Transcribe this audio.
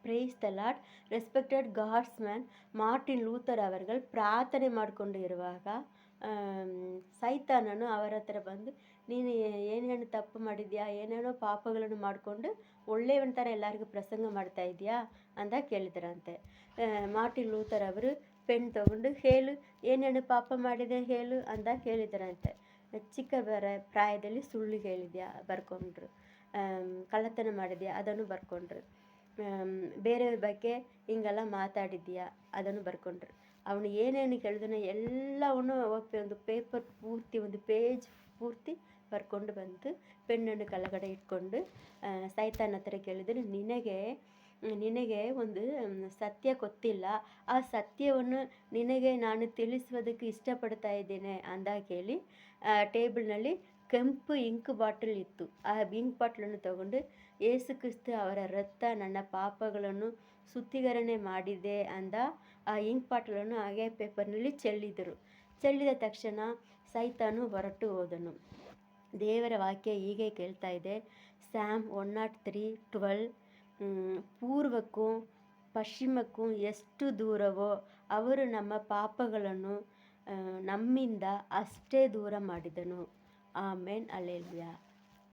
Brace the Lord. Respected God's man Martin Luther ಅವர்கள் ಪ್ರಾರ್ಥನೆ ಮಾಡಿಕೊಂಡು ಇರುವಾಗ ಸೈತಾನನು ಅವರ ಹತ್ರ ಬಂದು, ನೀನು ಏನೇನು ತಪ್ಪು ಮಾಡಿದ್ಯಾ, ಏನೇನೋ ಪಾಪಗಳನ್ನು ಮಾಡಿಕೊಂಡು ಒಳ್ಳೆಯವನ ಥರ ಎಲ್ಲರಿಗೂ ಪ್ರಸಂಗ ಮಾಡ್ತಾ ಇದೆಯಾ ಅಂತ ಕೇಳಿದ್ರಂತೆ. ಮಾರ್ಟಿನ್ ಲೂಥರ್ ಅವರು ಪೆನ್ ತಗೊಂಡು, ಹೇಳು ಏನೇನು ಪಾಪ ಮಾಡಿದೆ ಹೇಳು ಅಂತ ಹೇಳಿದ್ರಂತೆ. ಚಿಕ್ಕ ಪ್ರಾಯದಲ್ಲಿ ಸುಳ್ಳು ಹೇಳಿದ್ಯಾ ಬರ್ಕೊಂಡ್ರು, ಕಳ್ಳತನ ಮಾಡಿದ್ಯಾ ಅದನ್ನು ಬರ್ಕೊಂಡ್ರು, ಬೇರೆಯವ್ರ ಬಗ್ಗೆ ಹಿಂಗೆಲ್ಲ ಮಾತಾಡಿದ್ಯಾ ಅದನ್ನು ಬರ್ಕೊಂಡ್ರು. ಅವನು ಏನೇನು ಹೇಳಿದನೋ ಎಲ್ಲವನ್ನು ಒಂದು ಪೇಪರ್ ಪೂರ್ತಿ, ಒಂದು ಪೇಜ್ ಪೂರ್ತಿ ಬರ್ಕೊಂಡು ಬಂದು ಪೆನ್ನನ್ನು ಕೆಳಗಡೆ ಇಟ್ಕೊಂಡು ಸೈತಾನ್ ಹತ್ರ ಕೇಳಿದರೆ, ನಿನಗೆ ಒಂದು ಸತ್ಯ ಗೊತ್ತಿಲ್ಲ, ಆ ಸತ್ಯವನ್ನು ನಿನಗೆ ನಾನು ತಿಳಿಸುವುದಕ್ಕೆ ಇಷ್ಟಪಡ್ತಾ ಇದ್ದೇನೆ ಅಂದ ಕೇಳಿ ಟೇಬಲ್ನಲ್ಲಿ ಕೆಂಪು ಇಂಕ್ ಬಾಟಲ್ ಇತ್ತು. ಆ ಇಂಕ್ ಬಾಟ್ಲನ್ನು ತಗೊಂಡು, ಯೇಸು ಕ್ರಿಸ್ತ ಅವರ ರಕ್ತ ನನ್ನ ಪಾಪಗಳನ್ನು ಶುದ್ಧೀಕರಣೆ ಮಾಡಿದೆ ಅಂದ ಆ ಇಂಕ್ ಬಾಟಲನ್ನು ಹಾಗೆ ಪೇಪರ್ನಲ್ಲಿ ಚೆಲ್ಲಿದ ತಕ್ಷಣ ಸೈತಾನು ಹೊರಟು ಹೋದನು. ದೇವರ ವಾಕ್ಯ ಹೀಗೆ ಕೇಳ್ತಾ ಇದೆ, ಸ್ಯಾಮ್ 103:12, ಪೂರ್ವಕ್ಕೂ ಪಶ್ಚಿಮಕ್ಕೂ ಎಷ್ಟು ದೂರವೋ ಅವರು ನಮ್ಮ ಪಾಪಗಳನ್ನು ನಮ್ಮಿಂದ ಅಷ್ಟೇ ದೂರ ಮಾಡಿದನು. ಆಮೇನ್, ಹಲ್ಲೆಲೂಯಾ.